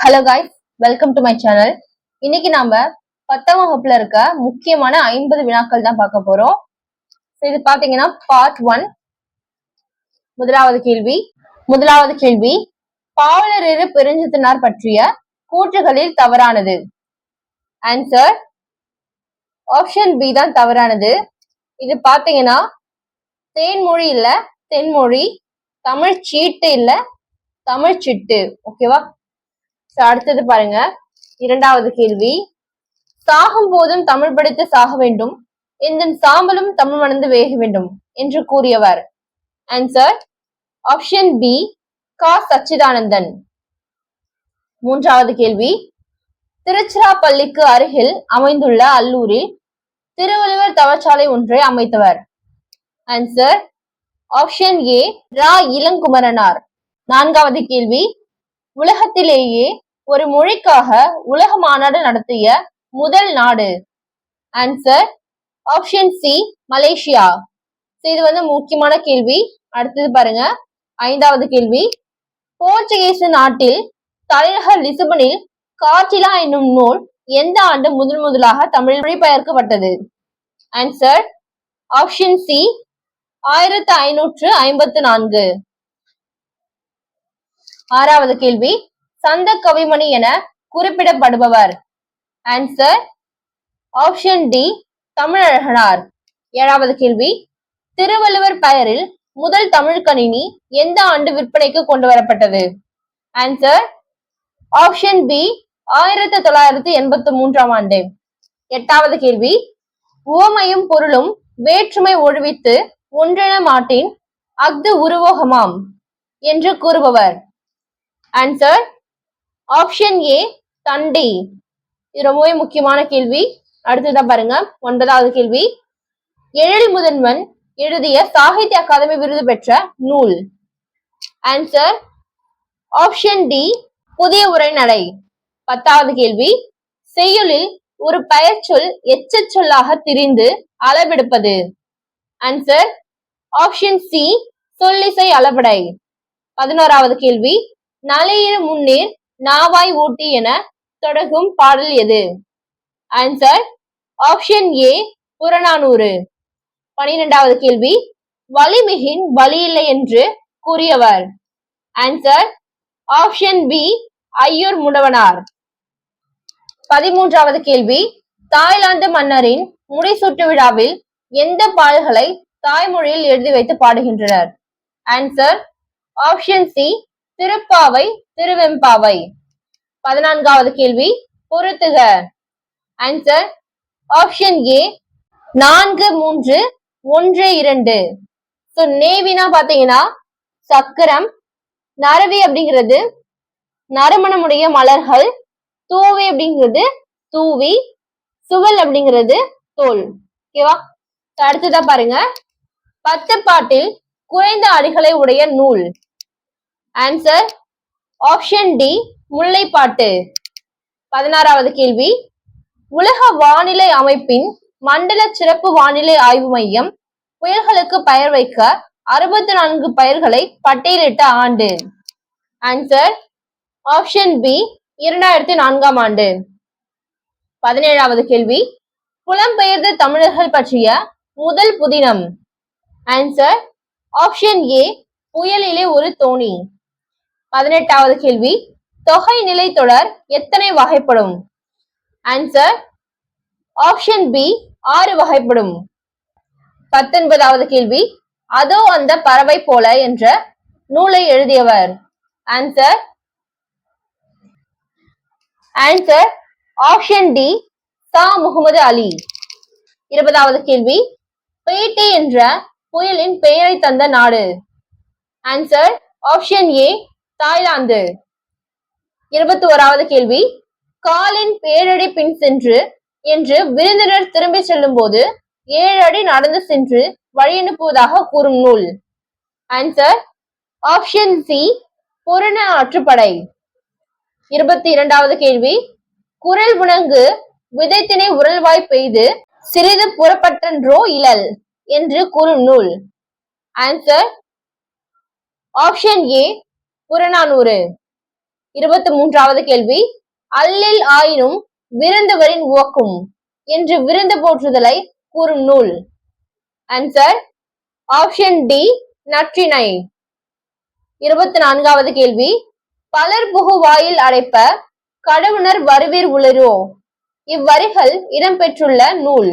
Hello guys, welcome to my channel. இன்னைக்கு நாம 10ஆம் வகுப்புல இருக்க முக்கியமான 50 வினாக்கள் தான் பார்க்க போறோம். இது பாத்தீங்கன்னா பார்ட் 1. முதலாவது கேள்வி பாவலரேறு பெருஞ்சித்தினார் பற்றிய கூற்றுகளில் தவறானது. ஆன்சர் ஆப்ஷன் பி தான் தவறானது. இது பாத்தீங்கன்னா தேன்மொழி இல்ல தென்மொழி, தமிழ் சீட்டு இல்ல தமிழ் சிட்டு. ஓகேவா? அடுத்தது பாருங்க, இரண்டாவது கேள்வி. சாகும் போதும் தமிழ் படித்து சாக வேண்டும், எந்த சாம்பலும் தமிழ் மணந்து வேக வேண்டும் என்று கூறியவர். ஆன்சர் ஆப்ஷன் பி கா சச்சிதானந்தன். மூன்றாவது கேள்வி. திருச்சிராப்பள்ளிக்கு அருகில் அமைந்துள்ள அல்லூரில் திருவள்ளுவர் தவச்சாலை ஒன்றை அமைத்தவர். ஆன்சர் ஆப்ஷன் ஏ ரா இளங்குமரனார். நான்காவது கேள்வி. உலகத்திலேயே ஒரு மொழிக்காக உலக மாநாடு நடத்திய முதல் நாடு. Answer option C Malaysia. இது முக்கியமான கேள்வி. அடுத்தது பாருங்க, ஐந்தாவது கேள்வி. போர்ச்சுகீசு நாட்டில் தலைநகர் லிஸ்பனில் காற்றிலா என்னும் நூல் எந்த ஆண்டு முதலாக தமிழ் மொழிபெயர்க்கப்பட்டது? Answer option C 1554. ஆறாவது கேள்வி. சந்த கவிமணி என குறிப்பிடப்படுபவர். Answer option D Tamilazhaganar. ஏழாவது கேள்வி. திருவள்ளுவர் பெயரில் முதல் தமிழ் கணினி எந்த ஆண்டு விற்பனைக்கு கொண்டு வரப்பட்டது? ஆன்சர் ஆப்ஷன் பி 1983ஆம் ஆண்டு. எட்டாவது கேள்வி. உவமையும் பொருளும் வேற்றுமை ஒழிவித்து ஒன்றென மாட்டின் அஃது உருவோகமாம் என்று கூறுபவர். ஆன்சர் ஆப்ஷன் ஏ தண்டி. இது ரொம்பவே முக்கியமான கேள்வி. அடுத்ததான் பாருங்க, ஒன்பதாவது கேள்வி. எழில் முதல்வன் எழுதிய சாகித்ய அகாதமி விருது பெற்ற நூல். ஆன்சர் ஆப்ஷன் டி புதிய உரைநடை. பத்தாவது கேள்வி. செய்யுளில் ஒரு பெயர்ச்சொல் எச்ச சொல்லாக திரிந்து அளவெடுப்பது. ஆன்சர் ஆப்ஷன் சி சொல்லிசை அளபடை. 11வது கேள்வி. நலையிரு முன்னீர் நாவாய் ஊட்டி என தொடங்கும் பாடல் எது? Answer option A Purananuru. 12வது கேள்வி. வலிமிகின் வலியில்லை என்று கூறியவர். Answer option B Aiyur Mudavanar. 13வது கேள்வி. தாய்லாந்து மன்னரின் முடிசூட்டு விழாவில் எந்த பாடல்களை தாய்மொழியில் எழுதி வைத்து பாடுகின்றனர்? Answer option C Thiruppavai Thiruvempavai. 14வது கேள்வி. பொறுத்துக. ஆன்சர் ஆப்ஷன் ஏ 4, 3, 1, 2. நேவினா பாத்தீங்கன்னா சக்கரம், நரவி அப்படிங்கிறது நறுமணமுடைய மலர்கள், தூவி அப்படிங்கிறது தூவி, சுவல் அப்படிங்கிறது தோல். ஓகேவா? அடுத்ததா பாருங்க, 10 பாட்டில் குறைந்த அடிகளை உடைய நூல். Answer option D Mullaippattu. 16வது கேள்வி. உலக வானிலை அமைப்பின் மண்டல சிறப்பு வானிலை ஆய்வு மையம் புயல்களுக்கு பெயர் வைக்க 64 பெயர்களை பட்டியலிட்ட ஆண்டு. ஆன்சர் ஆப்ஷன் பி 2004ஆம் ஆண்டு. 17வது கேள்வி. புலம்பெயர்ந்த தமிழர்கள் பற்றிய முதல் புதினம். ஆன்சர் ஆப்ஷன் ஏ புயலிலே ஒரு தோணி. 18வது கேள்வி. தொகை நிலை தொடர் எத்தனை வகைப்படும்? ஆன்சர் ஆப்ஷன் பி 6 வகைப்படும். 19வது கேள்வி. அதோ அந்த பறவை போல என்ற நூலை எழுதியவர். ஆன்சர் ஆப்ஷன் டி சா முகமது அலி. 20வது கேள்வி. பேட்டி என்ற புயலின் பெயரை தந்த நாடு. Answer option A Thailand. 21வது கேள்வி. காலின் பேரடி பின் சென்று என்று விருந்தினர் திரும்பி செல்லும் போது 7 அடி நடந்து சென்று வழி அனுப்புவதாக கூறும் நூல். ஆன்சர் ஆப்ஷன் சி புறண ஆற்றுப்படை. 22வது கேள்வி. குரல் உணங்கு விதைத்தினை உரல்வாய் பெய்து சிறிது புறப்பட்டன்றோ இழல் என்று கூறும் நூல். Answer option A Purananuru. 23வது கேள்வி அல்லில் ஆயினும் விருந்தவரின் உவக்கும் என்று விருந்து போற்றுதலை கூறும் நூல். Answer option D Natrinai. 24வது கேள்வி பலர் புகு வாயில் அடைப்ப கடவுணர் வருவீர் உளரோ இவ்வரிகள் இடம்பெற்றுள்ள நூல்.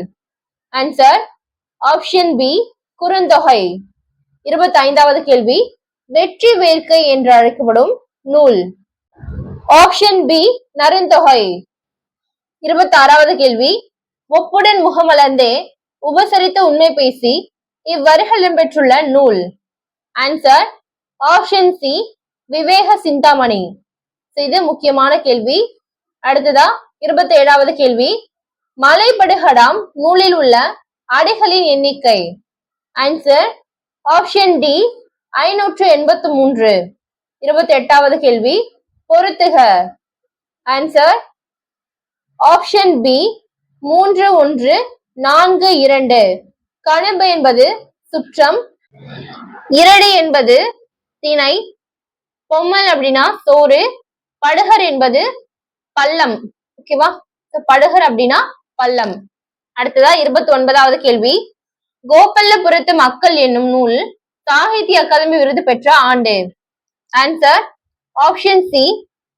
Answer option B Kurunthogai. 25வது கேள்வி வெற்றி வேர்க்கை என்று அழைக்கப்படும் நூல். Option B Narunthogai. 26வது கேள்வி ஒப்புடன் முகமலர்ந்தே உபசரித்த உண்மை பேசி இவ்வரிகள் இடம்பெற்றுள்ள நூல். ஆன்சர் ஆப்ஷன் சி விவேக சிந்தாமணி. இது முக்கியமான கேள்வி. அடுத்ததா 27வது கேள்வி மலைபடுகடாம் நூலில் உள்ள அடிகளின் எண்ணிக்கை. Answer option D 583. 28வது கேள்வி பொருத்துக. Answer option B 3142. கணுபு என்பது சுற்றம், இரடி என்பது திணை, பொம்மல் அப்படின்னா சோறு, படுகர் என்பது பள்ளம். ஓகேவா, படுகர் அப்படின்னா பள்ளம். அடுத்ததா 29வது கேள்வி கோபல்லபுரத்து மக்கள் என்னும் நூல் சாகித்ய அகாதமி விருது பெற்ற ஆண்டு. Answer option C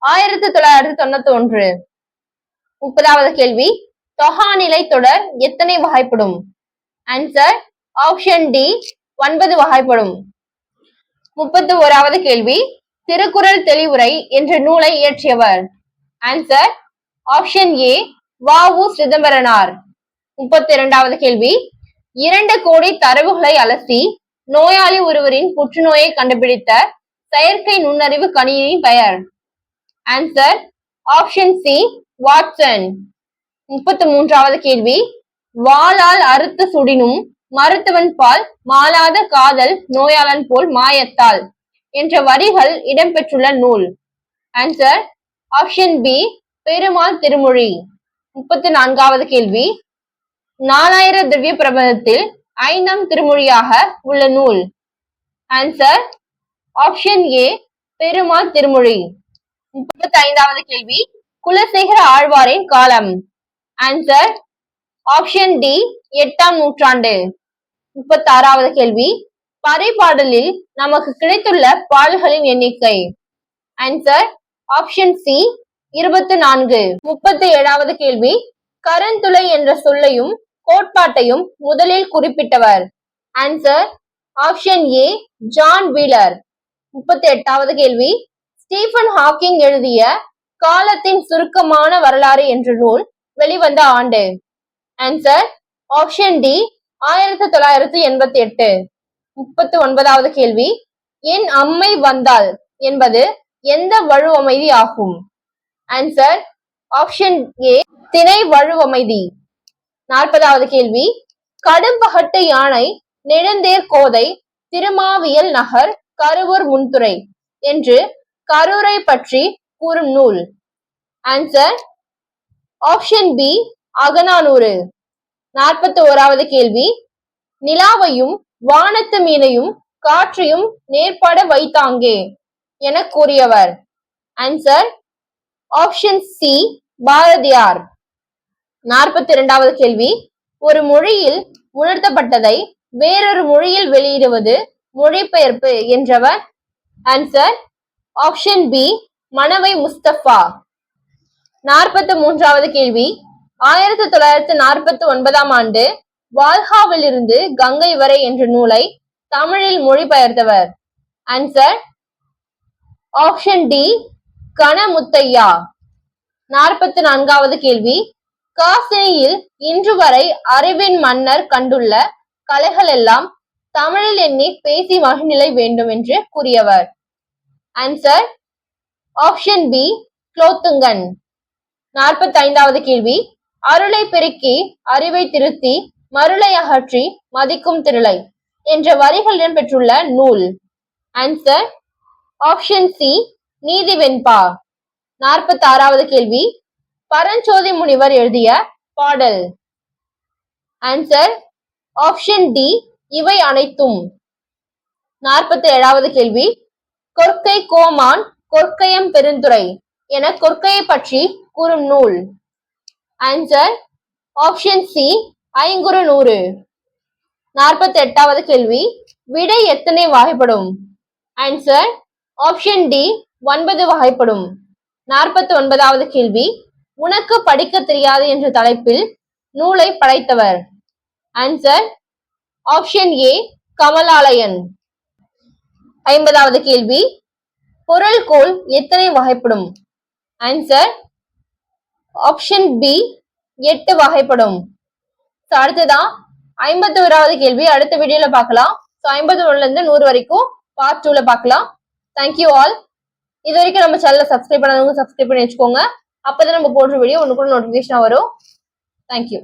1991. 30வது கேள்வி தொகாநிலை தொடர் எத்தனை வகைப்படும். ஆன்சர் ஆப்ஷன் டி 9 வகைப்படும். 31வது கேள்வி திருக்குறள் தெளிவுரை என்ற நூலை இயற்றியவர். Answer option A VO. Chidambaranar. 32வது கேள்வி 2 கோடி தரவுகளை அலசி நோயாளி ஒருவரின் புற்றுநோயை கண்டுபிடித்த செயற்கை நுண்ணறிவு கணினியின் பெயர். Answer option C Watson. 33வது கேள்வி வாளால் அறுத்து சுடினும் மருத்துவன் பால் மாளாத காதல் நோயாளன் போல் மாயத்தால் என்ற வரிகள் இடம்பெற்றுள்ள நூல். ஆன்சர் ஆப்ஷன் பி பெருமாள் திருமொழி. 34வது கேள்வி 4000 திவ்ய பிரபந்தத்தில் 5ஆம் திருமொழியாக உள்ள நூல். ஆன்சர் ஆப்ஷன் ஏ பெருமாள் திருமொழி. 35வது கேள்வி குலசேகர ஆழ்வாரின் காலம். ஆன்சர் ஆப்ஷன் டி 8ஆம் நூற்றாண்டு. 36வது கேள்வி பறைபாடலில் நமக்கு கிடைத்துள்ள பாடல்களின் எண்ணிக்கை. Answer option C 24. 37வது கேள்வி கருந்துளை என்ற சொல்லையும் கோட்பாட்டையும் முதலில் குறிப்பிட்டவர். Answer option A John Wheeler. 38வது கேள்வி ஸ்டீபன் ஹாக்கிங் எழுதிய காலத்தின் சுருக்கமான வரலாறு என்ற நூல் வெளிவந்த ஆண்டு. Answer option D 1988. 39வது கேள்வி என் அம்மை வந்தாள் என்பது எந்த வழுவமைதி ஆகும். ஆன்சர் ஆப்ஷன் ஏ திணை வழுவமைதி. 40வது கேள்வி கடும்பகட்டு யானை நெடுந்தேர் கோதை திருமாவியல் நகர் கருவூர் முன்துறை என்று கரூரை பற்றி கூறும் நூல். Answer option B Akananuru. 41வது கேள்வி நிலாவையும் வானத்து மீனையும் காற்றையும் நேர்பட வைத்தாங்கே என கூறியவர். Answer option C Bharathiyar. 42வது கேள்வி ஒரு மொழியில் உணர்த்தப்பட்டதை வேறொரு மொழியில் வெளியிடுவது மொழிபெயர்ப்பு என்றவர். Answer option B Manavai Mustafa. 43வது கேள்வி 1949ஆம் ஆண்டு வால்ஹாவிலிருந்து கங்கை வரை என்ற நூலை தமிழில் மொழிபெயர்த்தவர். Answer option D Kanamuthaiya. 44வது கேள்வி காசினியில் இன்று வரை அறிவின் மன்னர் கண்டுள்ள கலைகள் எல்லாம் தமிழில் எண்ணி பேசி மகிழ்நிலை வேண்டும் என்று கூறியவர். Answer option B Kulothungan. 45வது கேள்வி அருளை பெருக்கி அறிவை திருத்தி மருளை அகற்றி மதிக்கும் திருளை என்ற வரிகள் இடம்பெற்றுள்ள நூல். Answer option C Neethivenba. 46வது கேள்வி பரஞ்சோதி முனிவர் எழுதிய பாடல். ஆன்சர் ஆப்ஷன் டி இவை அனைத்தும். 47வது கேள்வி கொற்கை கோமான் கொற்கையம் பெருந்துறை என கொற்கையை பற்றி கூறும் நூல். ஆன்சர் ஆப்ஷன் சி ஐங்குறு நூறு. 48வது கேள்வி, விடை எத்தனை வகைப்படும்? ஆன்சர் ஆப்ஷன் டி 9 வகைப்படும். 49வது கேள்வி, உனக்கு படிக்க தெரியாது என்ற தலைப்பில் நூலை படைத்தவர். Answer option A Kamalalayan. 50வது கேள்வி, பொருள்கோள் எத்தனை வகைப்படும்? ஆன்சர் ஆப்ஷன் பி 8 வகைப்படும். அடுத்ததான் 51வது கேள்வி அடுத்த வீடியோல பார்க்கலாம். 51ல இருந்து 100 வரைக்கும் பார்ட் 2ல பார்க்கலாம். Thank you all. இது வரைக்கும் நம்ம சேனலை சப்ஸ்கிரைப் பண்ணாதவங்க சப்ஸ்கிரைப் பண்ணி வச்சுக்கோங்க. அப்பதான் நம்ம போடுற வீடியோ உனக்கு நோட்டிபிகேஷன் வரும். தேங்க்யூ.